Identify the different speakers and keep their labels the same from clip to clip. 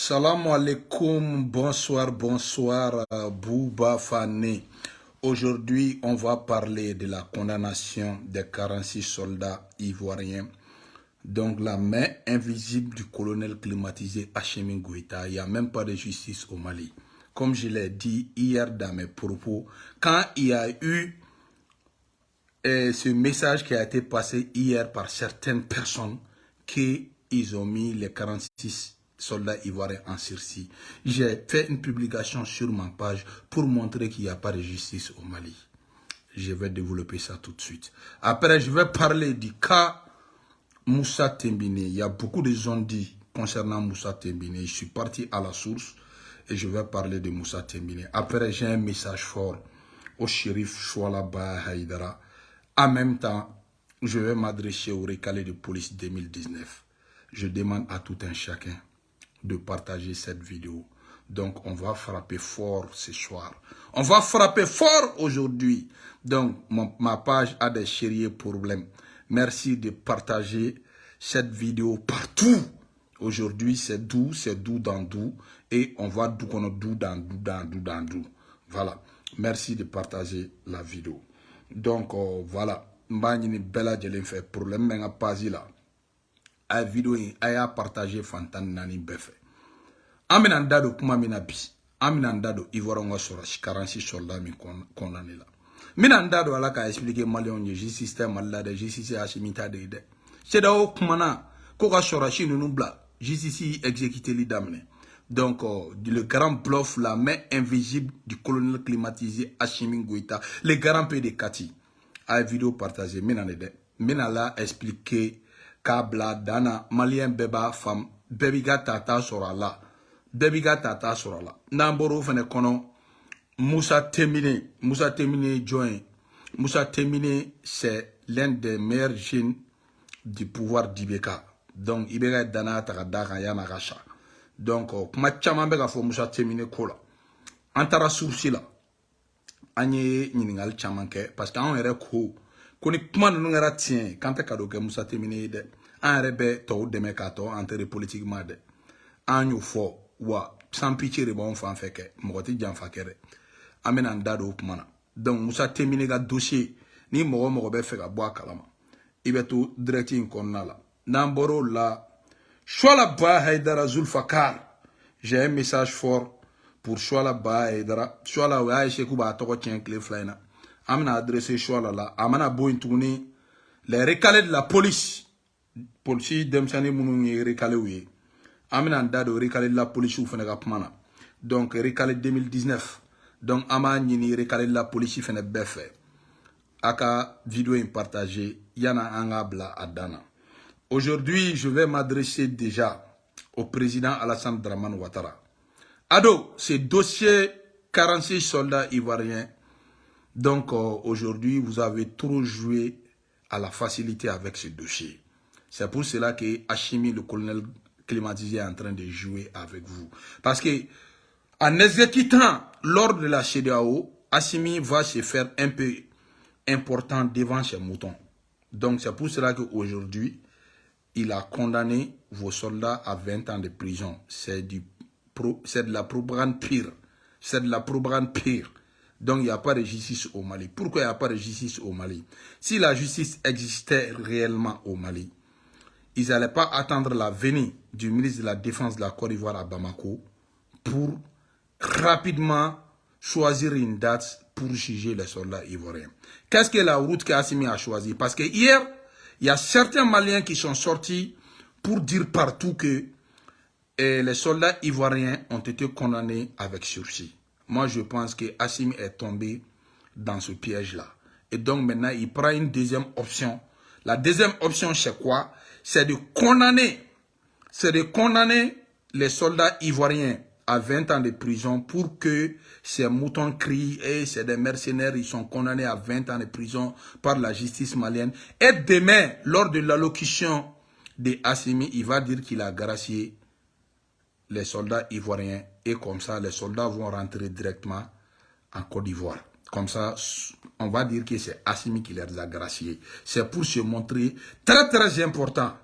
Speaker 1: Salam alaikum, bonsoir, Bouba Fane. Aujourd'hui, on va parler de la condamnation des 46 soldats ivoiriens. Donc, la main invisible du colonel climatisé Hachemi Goïta. Il n'y a même pas de justice au Mali. Comme je l'ai dit hier dans mes propos, quand il y a eu ce message qui a été passé hier par certaines personnes qu'ils ont mis les 46 soldats ivoiriens en sursis. J'ai fait une publication sur ma page pour montrer qu'il n'y a pas de justice au Mali. Je vais développer ça tout de suite. Après, je vais parler du cas Moussa Tembine. Il y a beaucoup de gens dit concernant Moussa Tembine. Je suis parti à la source et je vais parler de Moussa Tembine. Après, j'ai un message fort au shérif Chouala Ba Haïdara. En même temps, je vais m'adresser au récalé de police 2019. Je demande à tout un chacun de partager cette vidéo. Donc, on va frapper fort ce soir. On va frapper fort aujourd'hui. Donc, ma page a des sérieux problèmes. Merci de partager cette vidéo partout. Aujourd'hui, c'est doux dans doux. Et on va doux dans doux. Voilà. Merci de partager la vidéo. Donc, voilà. Mbani bella jelen fait problème menga pasi la. A vidéo a partagé fantan nani befe. Amina ndado kuma mina bi. Amina ndado ivoire nga sora 46 soldats mi condamné la. Mina ndado ala ka expliquer malien je justice système alla de justice Hachimita de ide. C'est da o kuma na ko ka sora chi nous bla justice exécuter li damne. Donc, le grand bluff, la main invisible du colonel climatisé Hachimi Goïta, le grand pays de Kati. A vidéo partagée, mina la expliqué kabla dana malien beba femme bebiga tata sorala namboro fene kono Moussa Temine joint. Moussa Temine c'est l'un des meilleurs jeunes du pouvoir d'Ibeka. Donc Ibeka dana takadaka yana racha. Donc kuma chama bega fo Moussa Temine kola antara sourci la anye ñiningal chaman ke parce que on yɛrɛ ko ni kuma ninnu kɛra tiɲɛ kan tɛ ka do kɛ Moussa Temine ye dɛ an yɛrɛ bɛ tɔw dɛmɛ k'a tɔ enterrer politiquement dɛ an y'o fɔ wa sans pitié de b'anw fan fɛ kɛ mɔgɔ tɛ janfa kɛ dɛ an bɛna an da don o kuma na donc Moussa Temine ka dossier ni mɔgɔ bɛ fɛ ka bɔ a kalama i bɛ to direct in kɔnɔna la n'an bɔr'o la Chouala Ba Haïdara Zulfakar, j'ai un message fort pour Chouala Ba Haïdara. Chouala wa aïe chekou ba toko tien clé flyna. Amna adressé Chouala la. Amana bo intourné les recalés de la police. Police demsani mounou ye recalé ouye. Amna dado recalé de la police ou fene kapmana. Donc recalé 2019. Donc ama nini recalé de la police fene befe. Aka vidéo est partagée. Yana anga bla adana. Aujourd'hui, je vais m'adresser déjà au président Alassane Dramane Ouattara. Ado, ce dossier 46 soldats ivoiriens. Donc aujourd'hui, vous avez trop joué à la facilité avec ce dossier. C'est pour cela que Hachimi, le colonel climatisé, est en train de jouer avec vous. Parce que en exécutant l'ordre de la CEDEAO, Hachimi va se faire un peu important devant ses moutons. Donc c'est pour cela qu'aujourd'hui, il a condamné vos soldats à 20 ans de prison. C'est de la propagande pire. C'est de la propagande pire. Donc, il n'y a pas de justice au Mali. Pourquoi il n'y a pas de justice au Mali? Si la justice existait réellement au Mali, ils n'allaient pas attendre la venue du ministre de la Défense de la Côte d'Ivoire à Bamako pour rapidement choisir une date pour juger les soldats ivoiriens. Qu'est-ce que la route qu'Hachimi a choisie? Parce que hier, il y a certains Maliens qui sont sortis pour dire partout que les soldats ivoiriens ont été condamnés avec sursis. Moi, je pense que Hachimi est tombé dans ce piège-là. Et donc maintenant, il prend une deuxième option. La deuxième option, c'est quoi? C'est de condamner les soldats ivoiriens à 20 ans de prison pour que ces moutons crient et c'est des mercenaires, ils sont condamnés à 20 ans de prison par la justice malienne. Et demain, lors de l'allocution de Hachimi, il va dire qu'il a gracié les soldats ivoiriens et comme ça, les soldats vont rentrer directement en Côte d'Ivoire. Comme ça, on va dire que c'est Hachimi qui les a graciés. C'est pour se montrer très très important.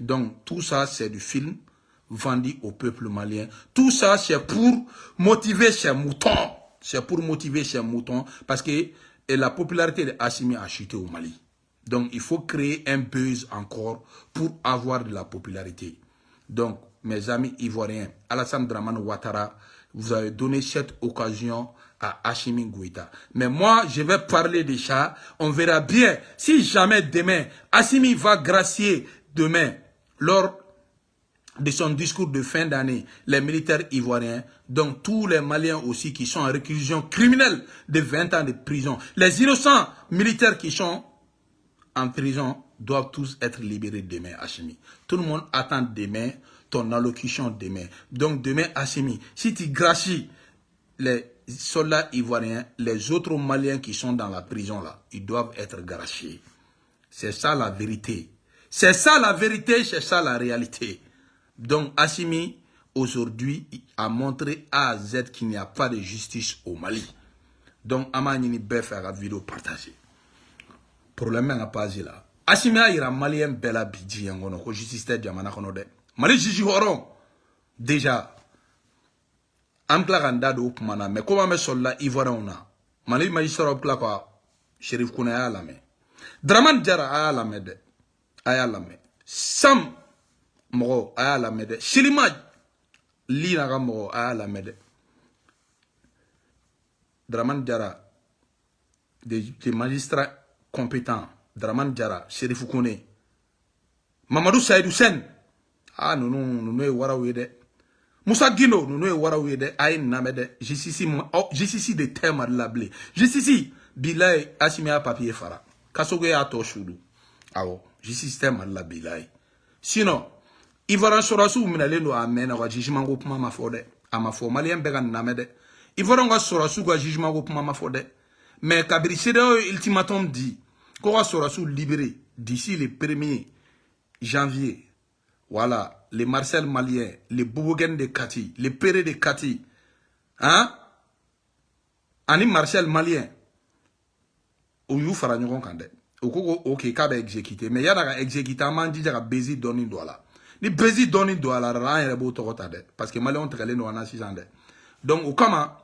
Speaker 1: Donc tout ça, c'est du film. vendu au peuple malien. Tout ça, c'est pour motiver ces moutons. C'est pour motiver ces moutons parce que la popularité de Assimi a chuté au Mali. Donc, il faut créer un buzz encore pour avoir de la popularité. Donc, mes amis ivoiriens, Alassane Dramane Ouattara, vous avez donné cette occasion à Assimi Goïta. Mais moi, je vais parler de ça. On verra bien si jamais demain, Assimi va gracier demain, lors de son discours de fin d'année, les militaires ivoiriens, donc tous les Maliens aussi qui sont en réclusion criminelle de 20 ans de prison, les innocents militaires qui sont en prison doivent tous être libérés demain, Assimi. Tout le monde attend demain ton allocution demain. Donc demain, Assimi, si tu gracies les soldats ivoiriens, les autres Maliens qui sont dans la prison là, ils doivent être graciés. C'est ça la vérité. C'est ça la vérité, c'est ça la réalité. Donc Assimi, aujourd'hui, a montré A à Z qu'il n'y a pas de justice au Mali. Donc, Amanini Bef a la vidéo partagée. Problème n'a pas là. Assimi a ira Malien Bella Bidji Yangono, ko justice de Diamana Konode. Mali Jiji Horon, déjà, Amkla Ganda de Oupmana, mais comment me soldat Ivoirona? Mali magistrat Oupla quoi, Shérif Kouna a la main. Draman Djara a la main. A la main. Sam Moro a la main. Shilimaj Lina Moro a la main. Draman Djara, des magistrats compétents, Draman Djara, Shérif Kouné, Mamadou Saïdou Sen, ah nous warawede, Moussa Guino, nous warawede, aïe namede, JCC de thème de la blé, JCC, Bilay, Assimia papier fara, Kasogue a toshudu, awo, JCC thème de la bilay. Sinon, Ivoran Sorasu, Minaleno amène à jugement groupe ma fode, à ma fo, Malien Began namede, Ivoran Sorasu, à jugement groupe ma fode. Mais Kabiri Sedeo ultimatum dit qu'on sera sous libéré d'ici le 1er janvier. Voilà, les Marcel Maliens, les Boubouguen de Kati, les Péré de Kati. Hein? Ani Marcel Malien. Ou you fera nous kande. Ok, kabe exécuté. Mais y'a exécuté, man dit y'a baiser donner dola. Ni baiser donner dola, rien y'a beau tokotade. Parce que Malien ont traîné nous en a 6 ans. Donc, au Kama,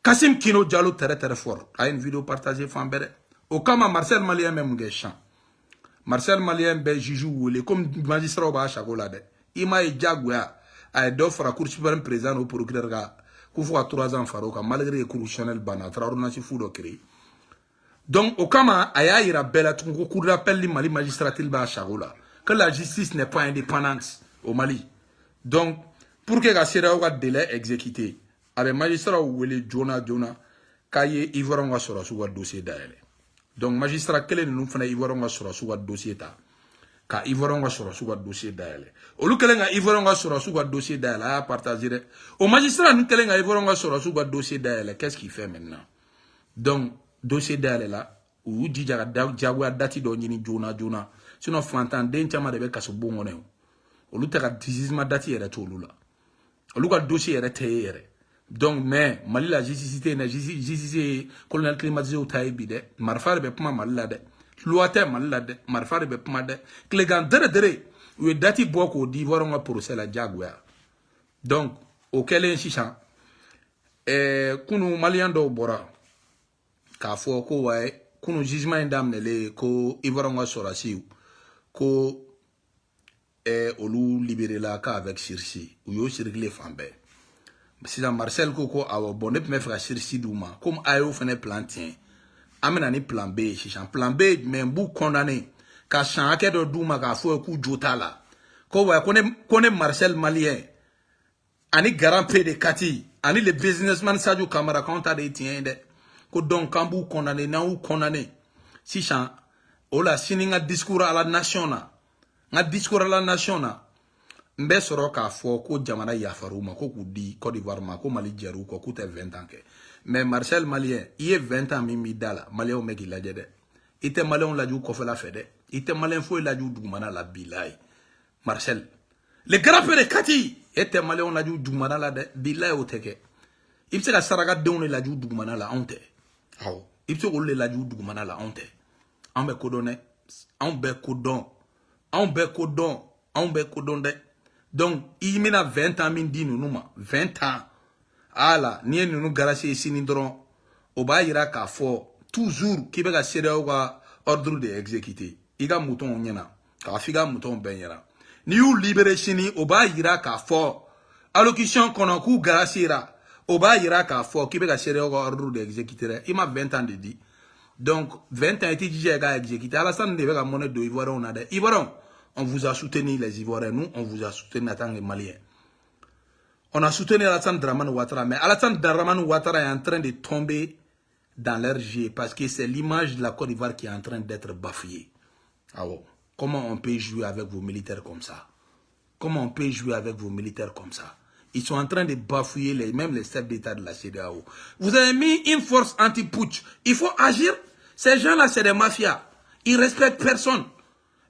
Speaker 1: Kassim Kino Diallo très fort. A une vidéo partagée Fambere. Au Kama Marcel Malien même champ. Marcel Malien be Jijou Wole comme magistrat au bas chacolade. Ima et Diagouya a d'offre à Cour suprême président au procureur ga. Koufou à 3 ans faroka malgré les correctionnels bana. Traorona si fou créé. Donc au Kama aya ira bella tungo cour d'appel li Mali magistratil ba chacola. Que la justice n'est pas indépendante au Mali. Donc pour que la Sierra au délai exécuté. Avec magistrat ou les Jonah, Kaye Ivoron sur le dossier d'aile. Donc, magistrat, quel est le nom de Ivoron sur le dossier d'aile? Ka Ivoron sur le dossier d'aile. Au lieu que Ivoron sur le dossier d'aile, à partager. Au magistrat, nous qu'elle a Ivoron sur le dossier d'aile, qu'est-ce qu'il fait maintenant? Donc, dossier d'aile là, où dit Diagua dati d'Onini Jonah. Sinon, Fantan, d'un chama de Beka bon honneur. Au lieu de la disisma dati et la Tolula. Au lieu que le dossier est taillé. Donc, mais, Mali la JCC, JCC, colonel climatisé au Taïbide, Marfar be puma malade, Loate malade, Marfar be puma de, Clégan dere, ou dati boko d'ivoire on a procès la Jaguar. Donc, auquel insistant, kunu Malien do bora, ka fo ko wae, kunu jugement indamne le, ko ivoire on a sorasiu, ko, olu libéré la ka avec sursis, ou yo circulé fambé. Si Marcel Koko a bon ne peut faire sursis douma comme ayo fait plantain amena ni plan B chicha plan B mais bou condamné ka chan ake do douma ka fo ku jota la ko wa connaît Marcel Malien ani garant P de Kati ani le businessman Sadio Camara compta de tien de ko donc kambu condamné na ou condamné chicha o la sininga discours à la nation na discours à la nation na Mbe soro ka fo ko jamana yafaruma ko di Côte d'Ivoire ma ko Mali jeru ko ku te 20 ans ke. Mais Marcel Malien, il est 20 ans mimi dala, Malien o meki la jede. Ite Malien la ju ko fe la fede. Ite Malien fo la ju dugumana la bilay. Marcel. Le grand père Kati, ite Malien la ju dugumana la de bilay o teke. Ipse ka saraga deune la ju dugumana la honte. Aw. Ipse ko le la ju dugumana la honte. Ambe kodone, ambe kodon. Ambe kodon, ambe kodon de. Donc, il y a 20 ans, 20 ans. Ah là, ni nous garage sinindron. Oba ira ka fo toujours qui va serrer au ordre de exécuter. Iga mouton nyana. Ka figa mouton benyera. Ni ou libéré chini oba ira ka fo. Allocution kono ku garasira. Oba ira ka fo qui va serrer au ordre de exécuter. Il m'a 20 ans de dit. Donc 20 ans était déjà à exécuter. Alassane ne va monnaie de Ivoire on a des Ivoiriens. On vous a soutenu les Ivoiriens, nous on vous a soutenu en tant que Maliens. On a soutenu Alassane Dramane Ouattara, mais Alassane Dramane Ouattara est en train de tomber dans leur jeu parce que c'est l'image de la Côte d'Ivoire qui est en train d'être bafouée. Ah bon. Comment on peut jouer avec vos militaires comme ça? Comment on peut jouer avec vos militaires comme ça? Ils sont en train de bafouer même les chefs d'État de la CEDEAO. Vous avez mis une force anti-putsch. Il faut agir. Ces gens-là, c'est des mafias. Ils ne respectent personne.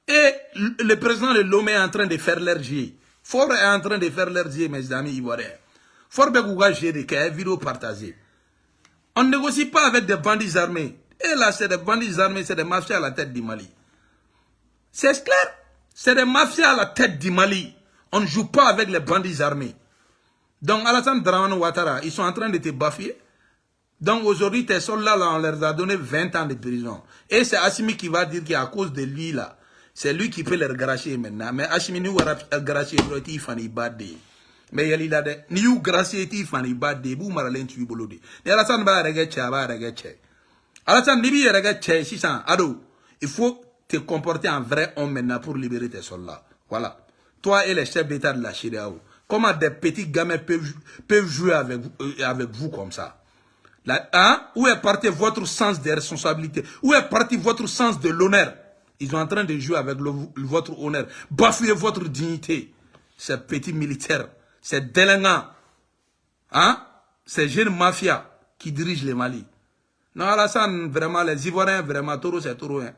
Speaker 1: Et le président de Lomé est en train de faire leur jeu. Faure est en train de faire leur jeu, mes amis ivoiriens. Faure Begouga Géré, qui est vidéo partagée. On ne négocie pas avec des bandits armés. Et là, c'est des bandits armés, c'est des mafias à la tête du Mali. C'est clair? C'est des mafias à la tête du Mali. On ne joue pas avec les bandits armés. Donc, Alassane Dramane Ouattara, ils sont en train de te bafouer. Donc, aujourd'hui, tes soldats, là, on leur a donné 20 ans de prison. Et c'est Assimi qui va dire qu'à cause de lui, là, c'est lui qui peut les gracier maintenant. Mais Assimi, nous, on gracier, il faut les battre. Mais il y a des nous gracier, il faut les battre. Vous m'avez dit, vous m'avez dit. Et Alassane va regarder, va regarder. Alassane, Libi, regarde, 600. Ado, il faut te comporter en vrai homme maintenant pour libérer tes soldats. Voilà. Toi et les chefs d'État de la CEDEAO. Comment des petits gamins peuvent jouer avec vous comme ça? Là, hein? Où est parti votre sens des responsabilités? Où est parti votre sens de l'honneur? Ils sont en train de jouer avec votre honneur. Bafouer votre dignité. Ces petits militaires, ces délinquants, hein? Ces jeunes mafias qui dirigent le Mali. Non, Alassane, vraiment, les Ivoiriens, vraiment, taureau, c'est taureau. Hein.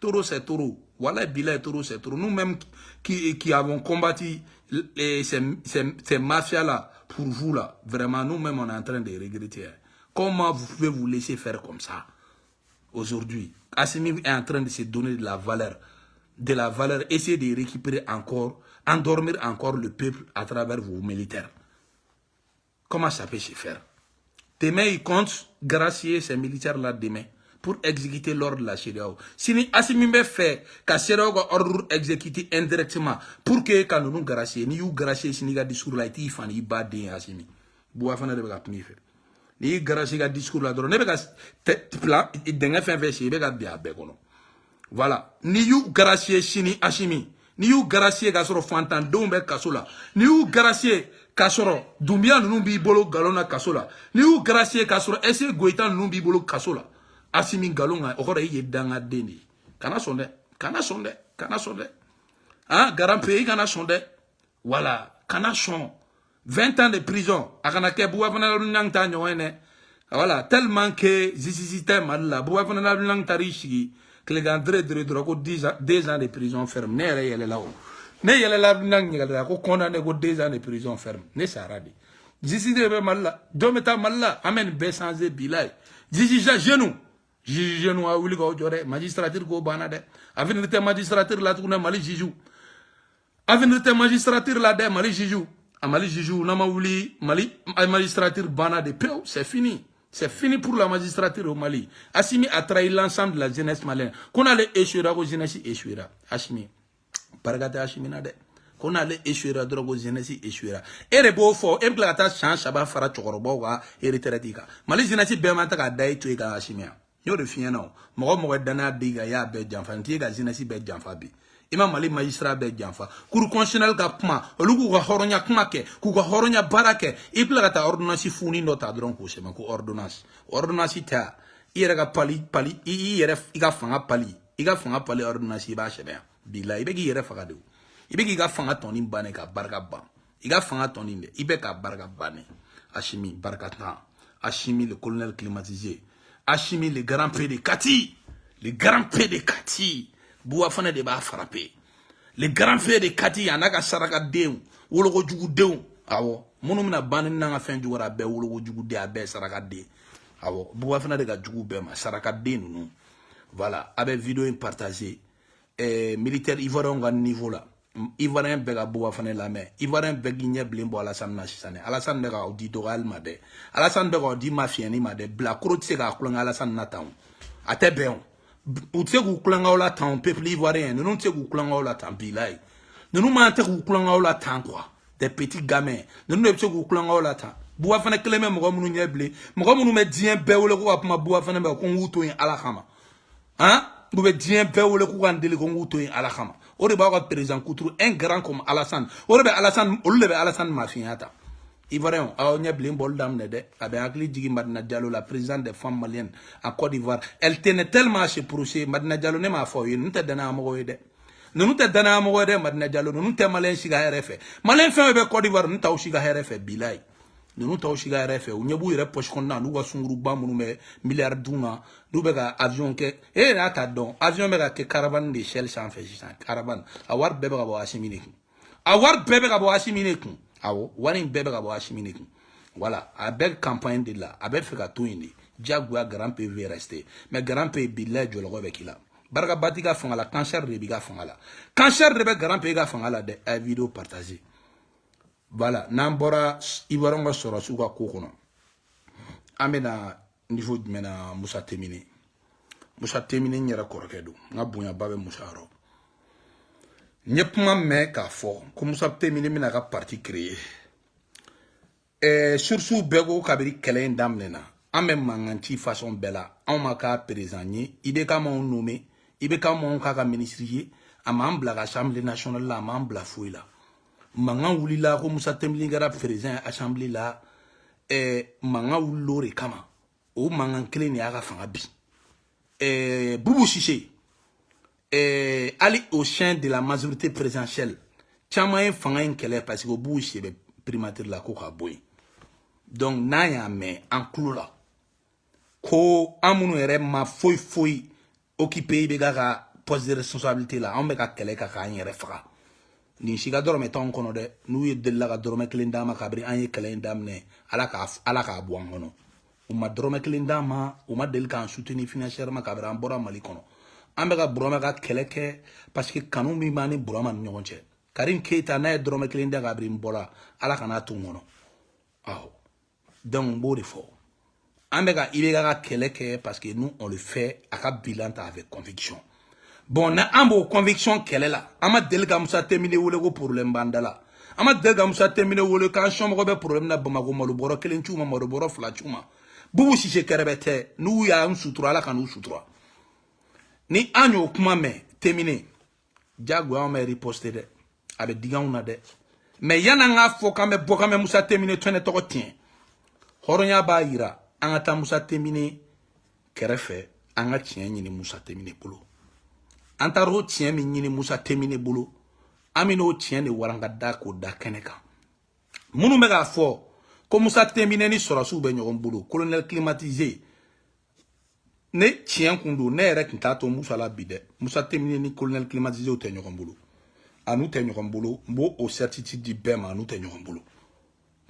Speaker 1: Taureau, c'est taureau. Voilà, Bilal, taureau, c'est taureau. Nous-mêmes qui avons combattu ces mafias-là, pour vous, là, vraiment, nous-mêmes, on est en train de regretter. Hein. Comment vous pouvez vous laisser faire comme ça aujourd'hui? Assimi est en train de se donner de la valeur, essayer de récupérer encore, endormir encore le peuple à travers vos militaires. Comment ça peut se faire? Demain, ils comptent gracier ces militaires-là demain pour exécuter l'ordre de la CEDEAO. Si Assimi fait que CEDEAO a ordre exécuté indirectement pour que quand nous gracier, nous gracier si nous discours là, il faut y battre Assimi. Bouafana de bagapmi fait. Ni garasi ka discours la doro ne be ka plan denga fen fe se be ka bia be kono voilà ni yu garasi chini Assimi ni yu garasi ka soro fantan don be kasola ni yu garasi ka soro dumbia nunu bi bolo galona kasola ni yu garasi ka soro ese goitan nunu bi bolo kasola Assimi galonga o ko ye danga deni kana sonde hein garan pays kana sonde voilà kana son 20 ans de prison. Voilà, tellement que système là, deux ans de prison ferme. Ne là-haut. Ne yele la là, condamné 2 ans de prison ferme. Ne saradi. Système mal là, dometa mal là, amen besanze bilay. Genou. Genou a ouli ko jore, magistrature ko banade. Avenir te magistrature la tourne Mali jiju. Avenir te magistrature la de Mali jiju. À Mali Jijou, Mali magistrature bana de peu, c'est fini. C'est fini pour la magistrature au Mali. Assimi a trahi l'ensemble de la jeunesse malienne. Qu'on allait échouer à la jeunesse échouera. Assimi. Paragate Assimi nade. Qu'on allait échouer à la jeunesse échouera. Et les beaux forts, et plata change, Chaba Fara Chokoroboga, et Reteretika. Mali jeunesse Bemanta a daï tué à Assimi. Yo de fiano. Moro dana diga ya be janfanti ga jeunesse be janfabi. Imam Mali magistrat be janfa cour constitutionnel ka kuma olugu ka horonya kuma ke ku ka horonya barake ipla ta ordonnance funi nota dron ko sema ko ordonnance ta ira ka pali ira iga fanga pali ordonnance ba shebe bila ibe gi ira faga do ibe gi ga fanga toni bane ka barka ba iga fanga toni de ibe ka barka bane Assimi barkatan Assimi le colonel climatisé Assimi le grand P de Kati Bouafane de ba frappé. Les grands frères de Kati yanaka saraka deu, wologo jugu deu. Awo, monumina banin nanga fen jugara be wologo jugu de abe saraka de. Awo, Bouafane de ga jugu be ma saraka de nous. Voilà, avec vidéo partagée. Militaire ivoirien au niveau là. Ivoirien bega boa fane la me Ivoirien begi nye blimbo Alassane na sisane Alassane bega odi dogal made Alassane bega odi mafiani made bla kuro tse ga kulanga Alassane na taon ate beon ou tse gu kulanga ola taon peuple ivoirien nous tse gu kulanga ola taon bilay nous ma tse gu kulanga ola taon quoi des petits gamins nous ne tse gu kulanga ola taon boa fane kleme mo munu nye ble mo munu me dien be wole ko apma boa fane be ko nguto yin ala khama hein vous be dien be wole ko ngandeli ko nguto yin ala khama o de b'a président Koutrou un grand comme Alassane o de be Alassane o le be Alassane mafiata Ivoirien a nya blin bol dam ne de abe akli digi Madina Diallo la présidente des femmes maliennes en Côte d'Ivoire elle tenait tellement à ce procès Madina Diallo ne ma fo yin te dana mo de nous te dana mo de Madina Diallo nous te malien siga RF malien fait be Côte d'Ivoire nous ta o siga RF bilay nous ta o siga RF o nyebu ire poche konna nous wa sunguru ba mu me milliard duna nous be ga avion ke e na ta don avion be ga ke caravane de Shell sans fait caravane awar bebe ga bo asimine awar bebe ga bo asimine ku awo wani bebe ga bo asimine ku voilà avec campagne de là avec fait ga tout indi jagua grand PV resté mais grand PV bilay jolo go be kila barka batika fangala cancer de biga fangala cancer de be grand PV ga fangala de vidéo partager voilà nambora ivoronga sora suka kokono amena niveau mena Moussa Temine nyera korokedo nga bunya babe Moussa ro nyepma me ka fo ko Moussa Temine mina ka parti créé surtout bego kabiri kelen damnena ame manganti façon bela on maka président ibe ka mon nommé ibe ka mon ka ministre amambla ka assemblée nationale la amambla fouila manga wulila ko Moussa Temine gara président assemblée la manga wulore kama o manga kelen ni aga fanga bi Boubou Cissé ali au sein de la majorité présidentielle chama fanga en kele parce que Boubou Cissé be primature la ko ka boy donc na ya me en cloula ko amunu ere ma foi occupé be ga poste de responsabilité là on be ka kele ka ka yere faga ni siga dorome ton kono de nu ye della ga dorome klindama kabri anye klindamne ala ka buangono uma dorome klindama uma del kan soutenir financièrement kabra ambora mali kono ambe ga broma ga keleke parce que kanu mi mani broma nyonche Karim Keita na dorome klinda kabri mbola ala kana tungono aho donc bo de fort ambe ga ibe ga keleke parce que nous on le fait aka bilan avec conviction. Bon, na ambo conviction qu'elle est là. Ama delga Moussa Temine wole go problème bandala. Ama delga Moussa Temine wole kan chambre be problème na bamago maluboro kelen chuma maluboro fla chuma. Boubou Cissé kerebete nous ya un sutura la kanu sutura. Ni anyo kuma me Temine jagwa on me riposter de abe diga una de. Mais yana nga fo kame bokame Moussa Temine tone toko tien. Horonya ba ira anga Moussa Temine kerefe anga tien ni Moussa Temine bolo. Antaro tien mi nyini Moussa Temine bolo amino tien de waranga da ko da keneka munu mega fo ko Moussa Temine ni sora su be nyogon bolo colonel climatisé ne tien kundu ne rek ntato Moussa la bide Moussa Temine ni colonel climatisé o te nyogon bolo anu te nyogon bolo mbo o certitude di bema anu te nyogon bolo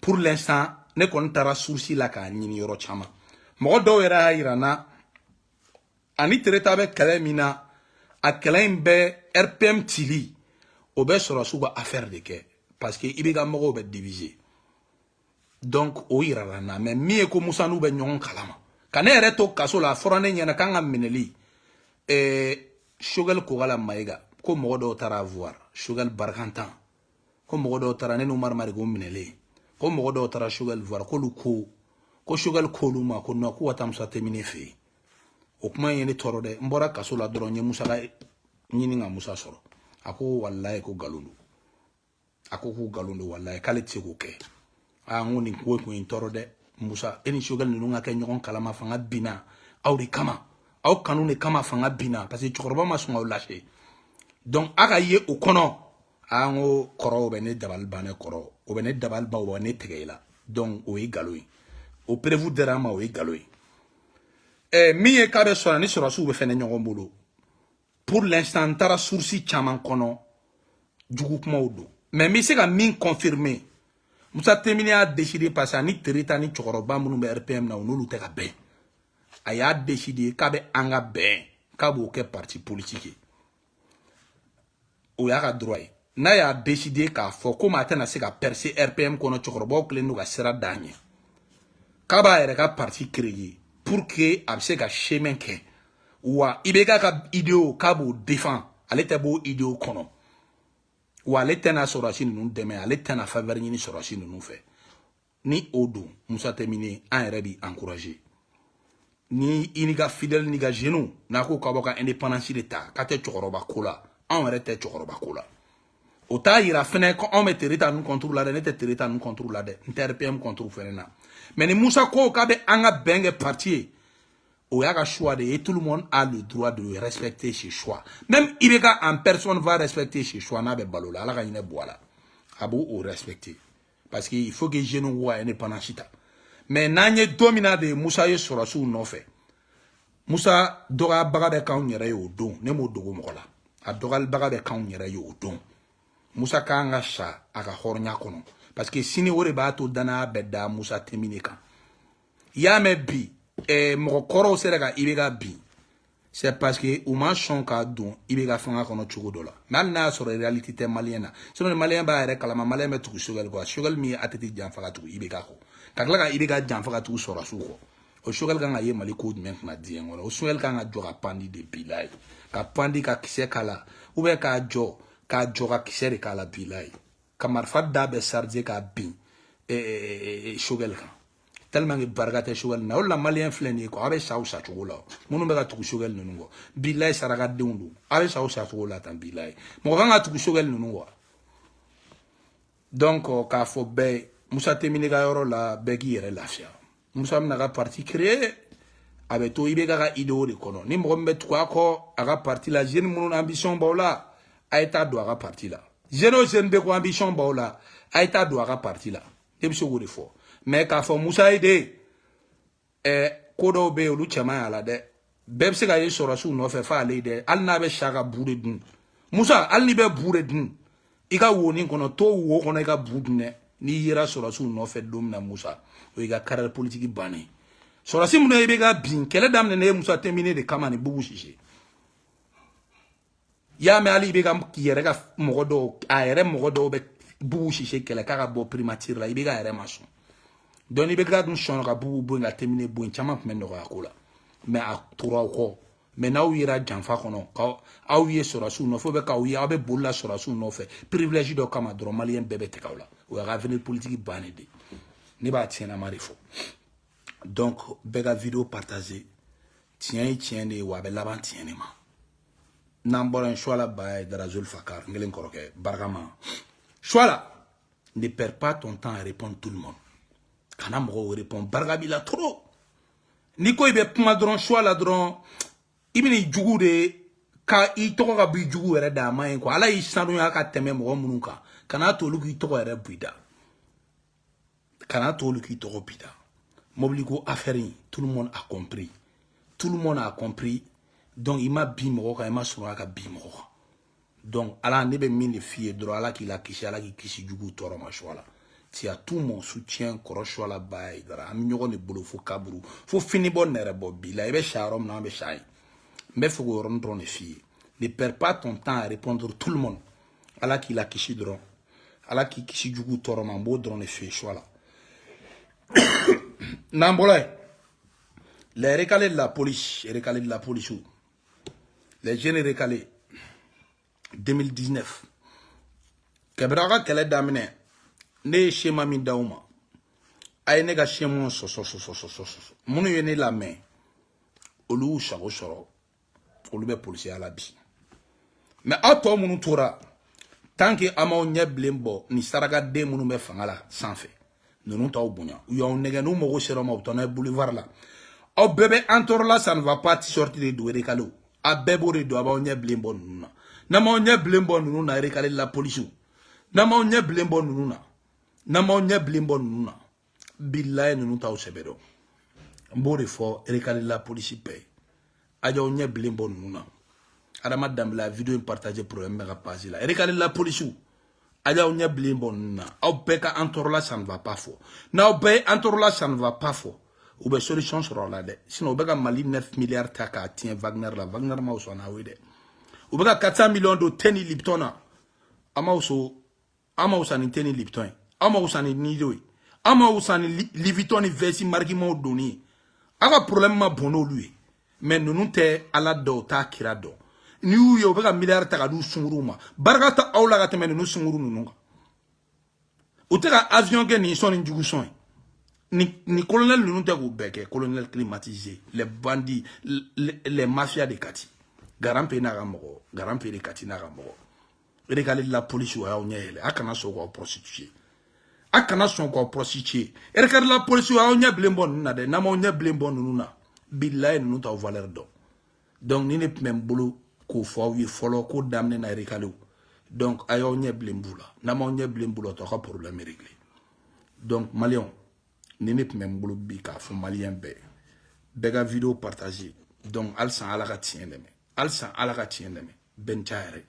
Speaker 1: pour l'instant ne kon tara sourci la ka nyini yoro chama mo do era irana ani treta be kalemina a kelen be RPM tili o be soro suba affaire de ke parce que ibiga mogo be diviser donc o irara na mais mi ko Moussa nou be nyon kalama kana reto kaso la forane nyana kanga mineli shogal ko gala maiga ko mogo do tara voir shogal barkantan ko mogo do tara ne no marmari go mineli ko mogo do tara shogal voir ko luko ko shogal ko luma ko no ko wata Moussa Temine fe o kuma yene toro de mbora kaso la doro nye Moussa la nyini nga Moussa soro ako wallahi ko galundu wallahi kale tsego ke a ngoni ko toro de Moussa eni shogal ni nga ke nyon kalama fanga bina awri kama aw kanune kama fanga bina parce que chokoroba ma sunga lâché donc aka ye o kono a ngo koro be ne dabal bane koro o be ne dabal ba o ne tegela donc o yi galoyi o prévu derama o yi galoyi miye kabe sora ni sora su be fene nyogon bolo pour l'instant tara sourci chaman kono jugu kuma odo mais mi se ka min confirmer Moussa Temine a décidé passer ni terita ni chokoroba munu be RPM na onulu te ka ben aya décidé kabe anga ben kabo ke parti politique o ya ka droit n'a y'a décidé k'a fɔ ko maa tɛna se ka percer RPM kɔnɔ cɛkɔrɔbaw kelen don ka sira d'an ɲɛ k'a b'a yɛrɛ ka parti créer pour que a bɛ se ka chemin kɛ wa IBK ka idéo k'a b'o défend ale tɛ b'o idéo kɔnɔ wa ale tɛna sɔrɔsi ninnu dɛmɛ ale tɛna faveur ɲini sɔrɔsi ninnu fɛ ni o don Musa Tɛmini an yɛrɛ bi encourager ni i ni ka fidèle ni ka jeunes n'a ko k'a bɔ ka indépendance de ta k'a tɛ cɛkɔrɔba ko la anw yɛrɛ tɛ cɛkɔrɔba ko la o t'a yira fɛnɛ ko anw bɛ tere ta ninnu contre la dɛ ne tɛ tere ta ninnu contre la dɛ n tɛ RPM contre fɛnɛ na mais ni Musa ko k'a bɛ an ka bɛn kɛ parti ye o y'a ka choix de ye et tout le monde a le droit de respecter ses choix même IBK en personne va respecter ses choix n'a bɛ balo la ala ka hinɛ bɔ a la a b'o respecter parce que il faut que jeunes wa indépendance ta mais n'an ye don min na de Musa ye sɔrɔsiw nɔfɛ Musa dɔgɔyabaga bɛ k'anw yɛrɛ ye o don ne m'o dogo mɔgɔ la a dɔgɔyalibaga bɛ k'anw yɛrɛ ye o don Musa kan ka sa a ka hɔrɔnya kɔnɔ parce que sini o de b'a to danaya bɛ da Musa Tɛmini kan i y'a mɛn bi mɔgɔ kɔrɔw sera ka IBK bin c'est parce que u ma sɔn k'a don IBK fanga kɔnɔ cogo dɔ la mais hali n'a y'a sɔrɔ réalité tɛ maliyɛn na sinon maliyɛn b'a yɛrɛ kalama maliyɛn bɛ tugu Choguel kɔ Choguel min ye ATT janfa ka tugu IBK kɔ ka tila ka IBK janfa ka tugu sɔrɔsiw kɔ o Choguel kan ka ye Mali ko jumɛn kunna diɲɛ kɔnɔ o Choguel kan ka jɔ ka pandi de bilaye ka pandi ka kisɛ k'a la ou bien k'a jɔ ka kisɛ de k'a la bilaye ka marifa da bɛ charger k'a bin Choguel kan tellement que barika tɛ Choguel na o la maliyɛn filɛ nin ye quoi a bɛ sa o sacogo la minnu bɛ ka tugu Choguel ninnu kɔ bilaye sarakadenw don a bɛ sa o sacogo la tan bilaye mɔgɔ kan ka tugu Choguel ninnu kɔ donc k'a fɔ bɛɛ Musa Tɛmini ka yɔrɔ la bɛɛ k'i yɛrɛ lafiya Musa bɛna ka parti créer a bɛ to IBK ka idéo de kɔnɔ ni mɔgɔ min bɛ tugu a kɔ a ka parti la jeune minnu ambition b'aw la a ye taa don a ka parti la jeune o jeune bɛ ko ambition b'aw la a ye taa don a ka parti la ne bɛ se k'o de fɔ mais k'a fɔ Musa ye de ko dɔw bɛ yen olu cɛman y'a la dɛ bɛɛ bɛ se ka ye sɔrɔsiw nɔfɛ f'a ale dɛ hali n'a bɛ sa ka bu de dun Musa hali n'i bɛ bu de dun i ka wo nin kɔnɔ to wo kɔnɔ i ka bu dun dɛ n'i yera sɔrɔsiw nɔfɛ don min na Musa o y'i ka carrière politique bannen sɔrɔsi minnu ye IBK bin kɛlɛ daminɛ ye Musa Tɛmini de kama ni Bubu Sise i y'a mɛn hali IBK yɛrɛ ka mɔgɔ dɔw a yɛrɛ mɔgɔ dɔw bɛ Bubu Sise kɛlɛ k'a ka bɔ primature la IBK yɛrɛ ma sɔn donc IBK dun sɔnna ka Bubu bɔ yen ka Tɛmini bɔ yen caman tun bɛ nɔgɔya ko la mais a tora aw kɔ mais n'aw yera janfa kɔnɔ aw ye sɔrɔsiw nɔfɛ ou bien k'aw ye aw bɛ bolila sɔrɔsiw nɔfɛ privilège dɔ kama dɔrɔn maliyɛn bɛɛ bɛ tigɛ aw la o y'a ka avenir politique bannen de ne b'a tiɲɛnama de fɔ donc bɛɛ ka vidéo partager tiɲɛ ye tiɲɛ de ye wa a bɛ laban tiɲɛ de ma n'an bɔra yen Choix la ba ye Darazoli Fakar n kelen kɔrɔkɛ Barakama Choix la ne perds pas ton temps à répondre tout le monde kana mɔgɔw répondre barika b'i la trop n'i ko i bɛ kuma dɔrɔn Choix la dɔrɔn i bɛ nin jugu de ka i tɔgɔ ka bɔ i jugu yɛrɛ da a ma ye quoi ala y'i sanuya ka tɛmɛ mɔgɔ minnu kan kana to olu k'i tɔgɔ yɛrɛ b'i da kana to olu k'i tɔgɔ b'i da mobili ko affaire in tout le monde a compris donc i ma bin mɔgɔ kan i ma sɔrɔ ka bin mɔgɔ kan donc ala ne bɛ min de f'i ye dɔrɔn ala k'i la kisi ala k'i kisi jugu tɔɔrɔ ma Choix la tu as tout mon soutien kɔrɔ Choix la ba ye dara an bɛ ɲɔgɔn de bolo fo kaburu fo fini bɔ nɛrɛ bɔ bi la i bɛ sa yɔrɔ min na an bɛ sa yen n bɛ fɛ k'o yɔrɔnin dɔrɔn de f'i ye ne perds pas ton temps à répondre tout le monde ala k'i la kisi dɔrɔn ala k'i kisi jugu tɔɔrɔ ma n b'o dɔrɔn de f'i ye Choix la n'an bɔra yen les recalés de la police les jeunes recalés 2019 kabira ka kɛlɛ daminɛ ne ye schéma min d'aw ma a ye ne ka schéma sɔsɔ minnu ye ne lamɛn olu y'u sago sɔrɔ olu bɛ polisiya la bi mais aw tɔ minnu tora tant que an m'aw ɲɛ bilen bɔ ni sarakaden minnu bɛ fanga la sanfɛ ninnu t'aw bonya u y'aw nɛgɛ n'u mago sera ma u bɛ taa n'a ye boulevard la aw bɛɛ bɛ an tɔɔrɔ la ça ne va pas sortir de don recalés a bɛɛ b'o de don a b'aw ɲɛ bilen bɔ ninnu na n'an m'aw ɲɛ bilen bɔ ninnu na recalés la policiw n'an m'aw ɲɛ bilen bɔ ninnu na n'an m'aw ɲɛ bilen bɔ ninnu na bilaye ninnu t'aw sɛbɛ dɔn n b'o de fɔ recalés la police bɛɛ a y'aw ɲɛ bilen bɔ ninnu na Adama Dambila vidéo in partager problème bɛ ka page la recalés la policiw a y'aw ɲɛ bilen bɔ ninnu na aw bɛɛ ka an tɔɔrɔ la ça ne va pas fɔ n'aw bɛɛ ye an tɔɔrɔ la ça ne va pas fɔ u bɛ solution sɔrɔ a la dɛ sinon u bɛ ka Mali 9 milliards ta k'a tiɲɛ Wagner la Wagner ma sɔn n'aw ye dɛ u bɛ ka 400 millions don thé ni Lipton na ama usani teni Lipton ama usani nido ama usani Liviton ni versi marquement donné aga problème ma bono lui mais nunu te ala do ta kira do ni yo be ka milliard ta ka du sunguru ma baraka ta awla ka teme nunu sunguru nunu o te ka avion ke ni son ni jugu son ni colonel nunu te ko beke colonel climatisé les bandits les mafias de Kati garampe na ga mogo garampe de Kati na ga mogo regardez la police wa onyele akana so ko prostituer akana so ko prostituer regardez la police wa onya blembo na de na ma onya blembo nuna billahi nunu ta valeur do donc ni ne même bolo ko fo wi folo ko damne na rekale donc ayo nye blembula na ma nye blembula to ka problème réglé donc malien ni ne même bolo bi ka fo malien be ga vidéo partager donc alsan ala ka tiendeme ben tiare